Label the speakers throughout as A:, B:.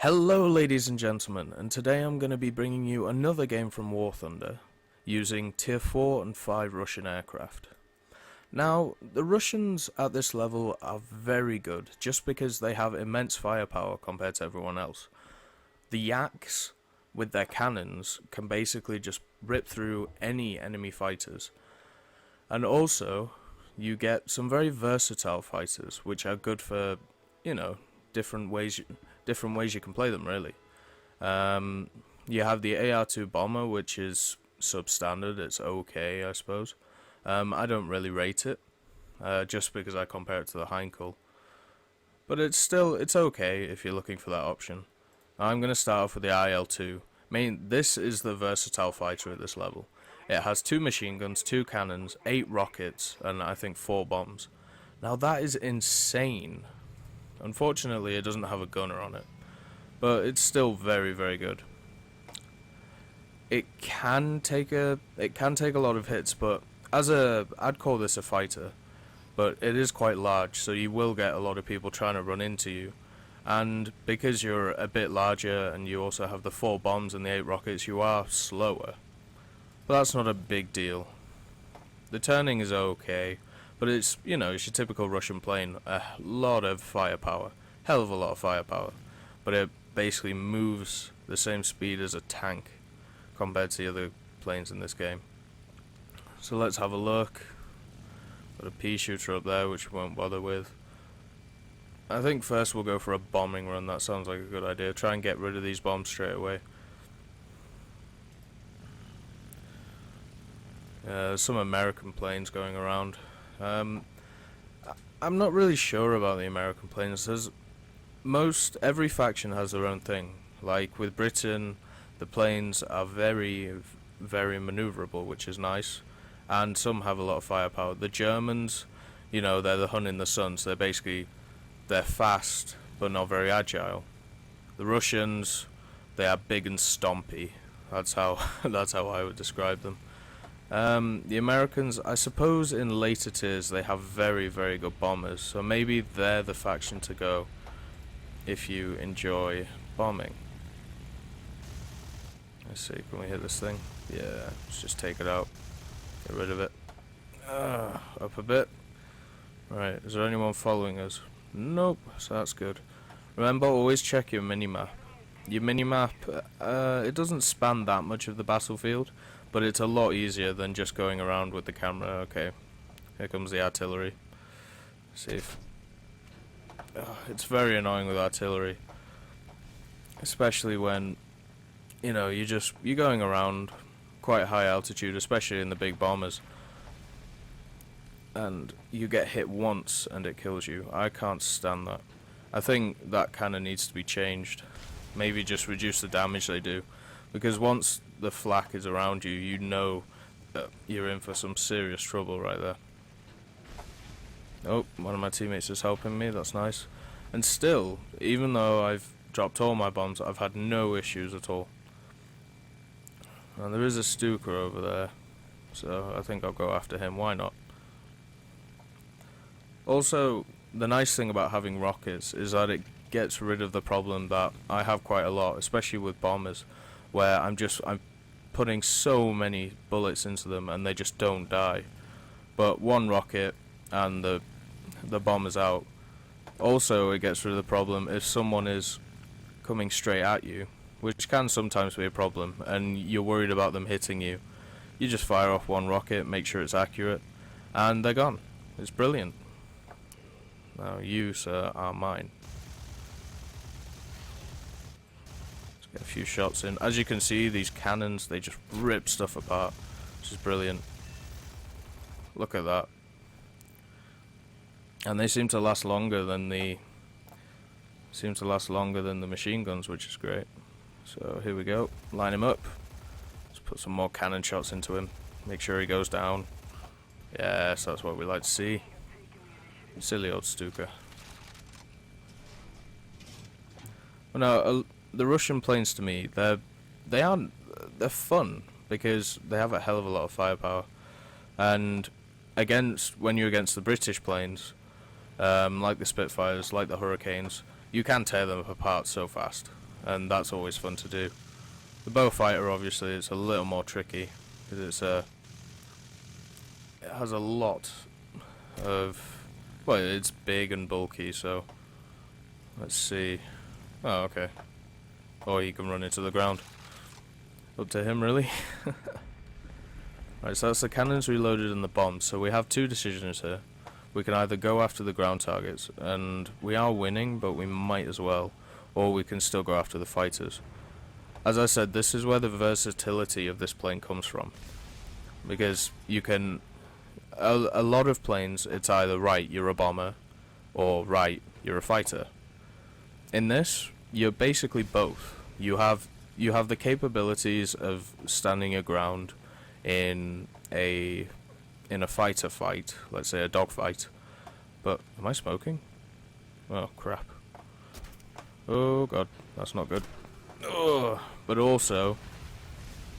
A: Hello ladies and gentlemen, and today I'm going to be bringing you another game from War Thunder, using Tier 4 and 5 Russian aircraft. Now, the Russians at this level are very good, just because they have immense firepower compared to everyone else. The Yaks, with their cannons, can basically just rip through any enemy fighters. And also, you get some very versatile fighters, which are good for, different ways you can play them, really. You have the AR-2 bomber, which is substandard. It's okay, I suppose. I don't really rate it, just because I compare it to the Heinkel. But it's okay if you're looking for that option. I'm going to start off with the IL-2. This is the versatile fighter at this level. It has 2 machine guns, 2 cannons, 8 rockets, and I think 4 bombs. Now that is insane. Unfortunately, it doesn't have a gunner on it, but it's still very, very good. It can take a lot of hits, but I'd call this a fighter, but it is quite large, so you will get a lot of people trying to run into you. And because you're a bit larger and you also have the 4 bombs and the 8 rockets, you are slower. But that's not a big deal. The turning is okay. But it's your typical Russian plane, a lot of firepower, hell of a lot of firepower, but it basically moves the same speed as a tank compared to the other planes in this game. So let's have a look. Got a pea shooter up there, which we won't bother with. I think first we'll go for a bombing run. That sounds like a good idea. Try and get rid of these bombs straight away. There's some American planes going around. I'm not really sure about the American planes. Every faction has their own thing. Like with Britain, the planes are very, very maneuverable, which is nice, and some have a lot of firepower. The Germans, they're the Hun in the sun, so they're fast but not very agile. The Russians, they are big and stompy. That's how I would describe them. The Americans, I suppose in later tiers they have very, very good bombers, so maybe they're the faction to go if you enjoy bombing. Let's see, can we hit this thing? Yeah, let's just take it out. Get rid of it. Up a bit. Right, is there anyone following us? Nope, so that's good. Remember, always check your minimap. Your minimap, it doesn't span that much of the battlefield, but it's a lot easier than just going around with the camera. Okay, here comes the artillery. See if... it's very annoying with artillery, especially when you're going around quite high altitude, especially in the big bombers, and you get hit once and it kills you. I can't stand that. I think that kind of needs to be changed. Maybe just reduce the damage they do, because once the flak is around you, you know that you're in for some serious trouble right there. Oh, one of my teammates is helping me, that's nice. And still, even though I've dropped all my bombs, I've had no issues at all. And there is a Stuka over there, so I think I'll go after him, why not? Also, the nice thing about having rockets is that it gets rid of the problem that I have quite a lot, especially with bombers, where I'm putting so many bullets into them and they just don't die. But one rocket and the bomber's out. Also, it gets rid of the problem if someone is coming straight at you, which can sometimes be a problem, and you're worried about them hitting you. You just fire off one rocket, make sure it's accurate, and they're gone. It's brilliant. Now you, sir, are mine. Get a few shots in. As you can see, these cannons, they just rip stuff apart, which is brilliant. Look at that. And they seem to last longer than the machine guns, which is great. So here we go. Line him up. Let's put some more cannon shots into him. Make sure he goes down. Yes, that's what we like to see. Silly old Stuka. Well, now, the Russian planes to me, they're fun because they have a hell of a lot of firepower, and when you're against the British planes, like the Spitfires, like the Hurricanes, you can tear them apart so fast. and that's always fun to do. The bow fighter, obviously, it's a little more tricky because it has a lot of, well, it's big and bulky. So let's see. Oh, okay. Or he can run into the ground. Up to him, really. Right, so that's the cannons reloaded and the bombs. So we have two decisions here. We can either go after the ground targets, and we are winning, but we might as well, or we can still go after the fighters. As I said, this is where the versatility of this plane comes from, because you can, a lot of planes, it's either right, you're a bomber, or right, you're a fighter. In this, you're basically both. You have the capabilities of standing your ground in a fighter fight, let's say a dogfight. But am I smoking? Oh crap. Oh god, that's not good. Oh, but also,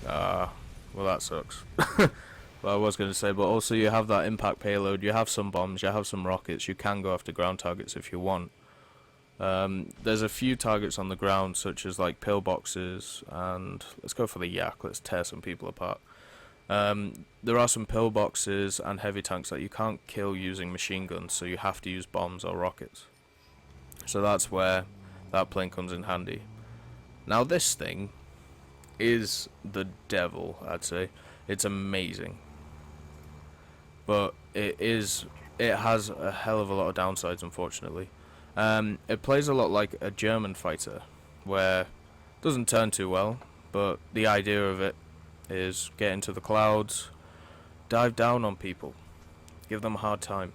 A: well, that sucks. Well, I was going to say, but also you have that impact payload, you have some bombs, you have some rockets, you can go after ground targets if you want. There's a few targets on the ground, such as like pillboxes, and let's go for the yak, let's tear some people apart. There are some pillboxes and heavy tanks that you can't kill using machine guns, so you have to use bombs or rockets. So that's where that plane comes in handy. Now this thing is the devil, I'd say. It's amazing. But it has a hell of a lot of downsides, unfortunately. It plays a lot like a German fighter, where it doesn't turn too well, but the idea of it is get into the clouds, dive down on people, give them a hard time.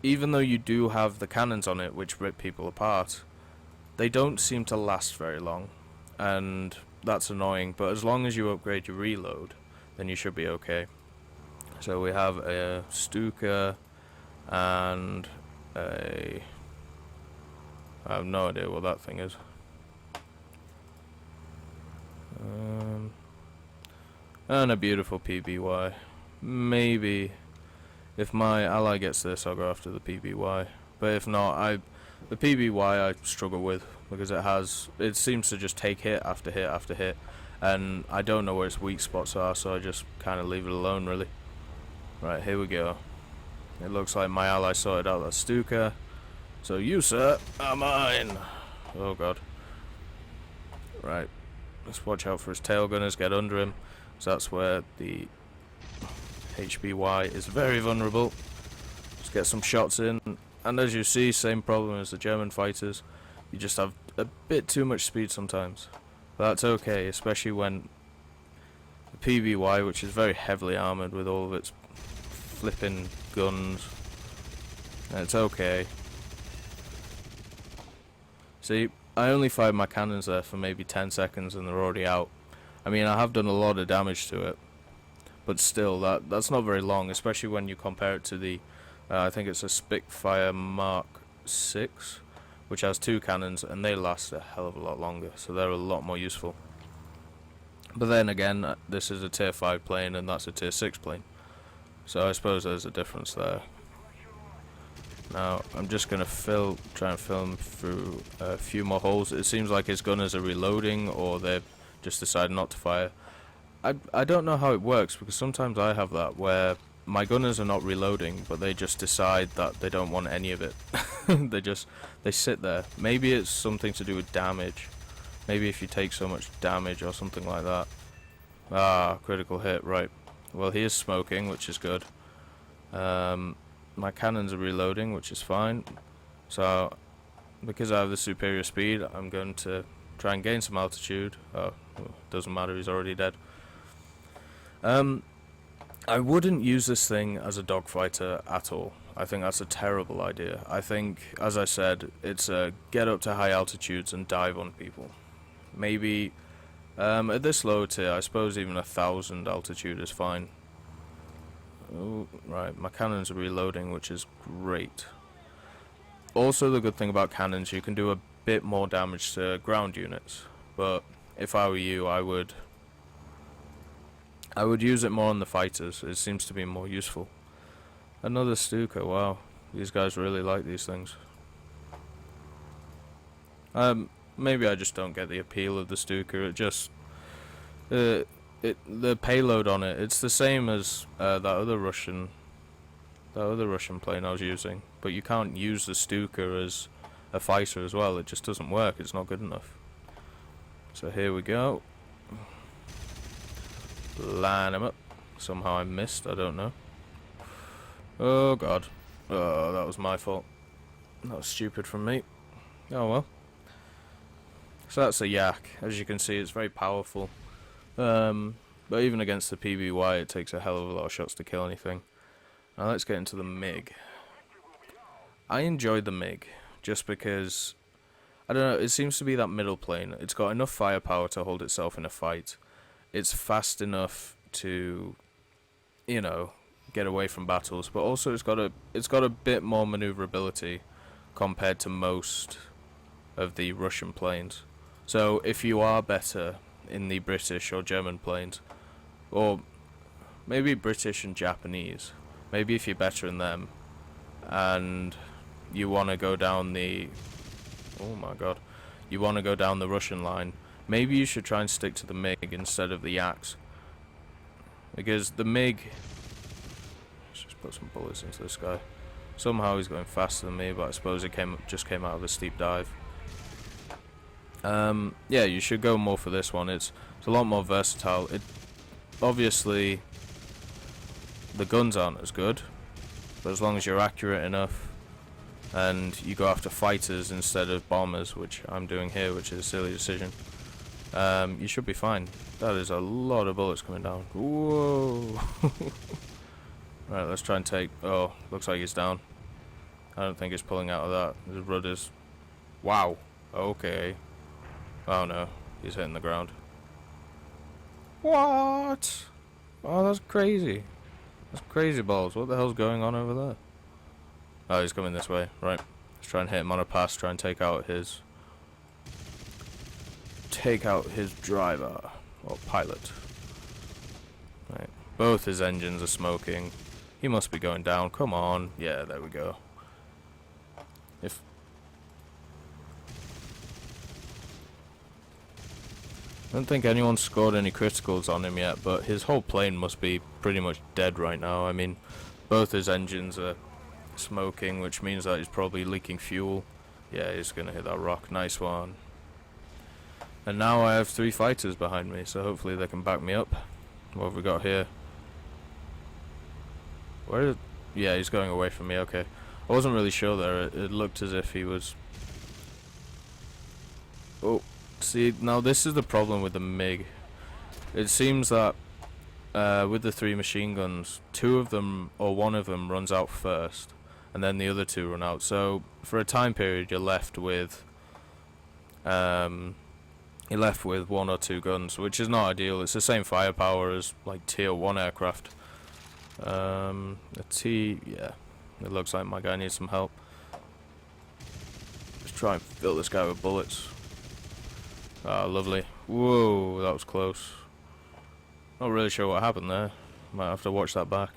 A: Even though you do have the cannons on it which rip people apart, they don't seem to last very long, and that's annoying, but as long as you upgrade your reload, then you should be okay. So we have a Stuka and I have no idea what that thing is. And a beautiful PBY. Maybe if my ally gets this, I'll go after the PBY. But if not, the PBY I struggle with because it seems to just take hit after hit after hit, and I don't know where its weak spots are, so I just kind of leave it alone, really. Right, here we go. It looks like my ally sorted out that Stuka. So you, sir, are mine. Oh god. Right. Let's watch out for his tail gunners, get under him. So that's where the HBY is very vulnerable. Let's get some shots in. And as you see, same problem as the German fighters. You just have a bit too much speed sometimes. But that's okay, especially when the PBY, which is very heavily armoured with all of its flipping guns. It's okay. See, I only fired my cannons there for maybe 10 seconds and they're already out. I mean, I have done a lot of damage to it, but still, that's not very long, especially when you compare it to the, I think it's a Spitfire Mark 6, which has two cannons, and they last a hell of a lot longer, so they're a lot more useful. But then again, this is a tier 5 plane, and that's a tier 6 plane, so I suppose there's a difference there. Now, I'm just going to try and film through a few more holes. It seems like his gunners are reloading, or they've just decided not to fire. I don't know how it works, because sometimes I have that, where my gunners are not reloading, but they just decide that they don't want any of it. They sit there. Maybe it's something to do with damage. Maybe if you take so much damage or something like that. Ah, critical hit, right. Well, he is smoking, which is good. My cannons are reloading, which is fine. So, because I have the superior speed, I'm going to try and gain some altitude. Oh, doesn't matter, he's already dead. I wouldn't use this thing as a dogfighter at all. I think that's a terrible idea. I think, as I said, it's a get up to high altitudes and dive on people. Maybe, at this low tier, I suppose even 1,000 altitude is fine. Oh, right, my cannons are reloading, which is great. Also, the good thing about cannons, you can do a bit more damage to ground units. But if I were you, I would use it more on the fighters. It seems to be more useful. Another Stuka, wow. These guys really like these things. maybe I just don't get the appeal of the Stuka. It just the payload on it, it's the same as that other Russian plane I was using, but you can't use the Stuka as a fighter as well. It just doesn't work. It's not good enough. So here we go. Line him up. Somehow I missed. I don't know. Oh god. Oh, that was my fault. That was stupid from me. Oh well. So that's a Yak. As you can see, it's very powerful. But even against the PBY, it takes a hell of a lot of shots to kill anything. Now let's get into the MiG. I enjoyed the MiG just because, I don't know, it seems to be that middle plane. It's got enough firepower to hold itself in a fight. It's fast enough to, you know, get away from battles, but also it's got a bit more maneuverability compared to most of the Russian planes. So if you are better in the British or German planes, or maybe British and Japanese, maybe if you're better in them and you want to go down the, oh my god, you want to go down the Russian line, maybe you should try and stick to the MiG instead of the Yaks, because the MiG, let's just put some bullets into this guy. Somehow he's going faster than me, but I suppose it just came out of a steep dive. Yeah, you should go more for this one. It's a lot more versatile. It obviously, the guns aren't as good, but as long as you're accurate enough and you go after fighters instead of bombers, which I'm doing here, which is a silly decision, you should be fine. That is a lot of bullets coming down. Whoa. Right, let's try and take, oh, looks like he's down. I don't think he's pulling out of that. His rudders. Wow. Okay. Oh no, he's hitting the ground. What? Oh, that's crazy. That's crazy balls. What the hell's going on over there? Oh, he's coming this way. Right. Let's try and hit him on a pass, try and take out his driver or pilot. Right. Both his engines are smoking. He must be going down. Come on. Yeah, there we go. I don't think anyone's scored any criticals on him yet, but his whole plane must be pretty much dead right now. I mean, both his engines are smoking, which means that he's probably leaking fuel. Yeah, he's gonna hit that rock. Nice one. And now I have 3 fighters behind me, so hopefully they can back me up. What have we got here? Yeah, he's going away from me. Okay. I wasn't really sure there. It looked as if he was... Oh. See, now this is the problem with the MiG. It seems that with the 3 machine guns, 2 of them or 1 of them runs out first, and then the other 2 run out. So for a time period, you're left with 1 or 2 guns, which is not ideal. It's the same firepower as like tier 1 aircraft. Yeah, it looks like my guy needs some help. Let's try and fill this guy with bullets. Ah, lovely. Whoa, that was close. Not really sure what happened there. Might have to watch that back.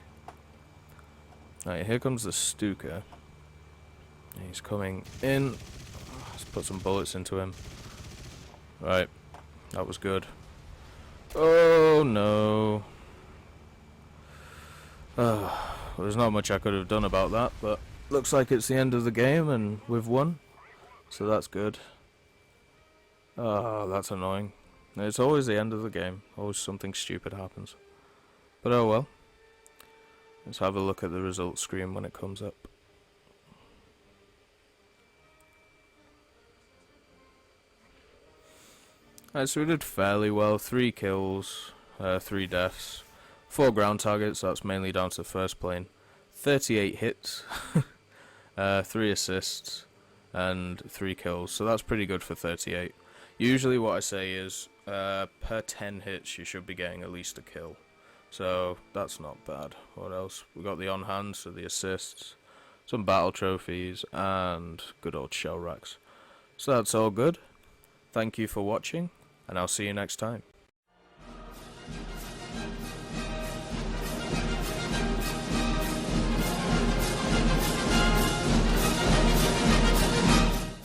A: Right, here comes the Stuka. He's coming in. Let's put some bullets into him. Right, that was good. Oh no. There's not much I could have done about that, but looks like it's the end of the game and we've won. So that's good. Oh, that's annoying. It's always the end of the game. Always something stupid happens. But oh well. Let's have a look at the results screen when it comes up. Alright, so we did fairly well. 3 kills, 3 deaths, 4 ground targets, that's mainly down to the first plane. 38 hits, 3 assists, and 3 kills, so that's pretty good for 38. Usually what I say is, per 10 hits you should be getting at least a kill. So, that's not bad. What else? We got the on-hand, so the assists, some battle trophies, and good old shell racks. So that's all good. Thank you for watching, and I'll see you next time.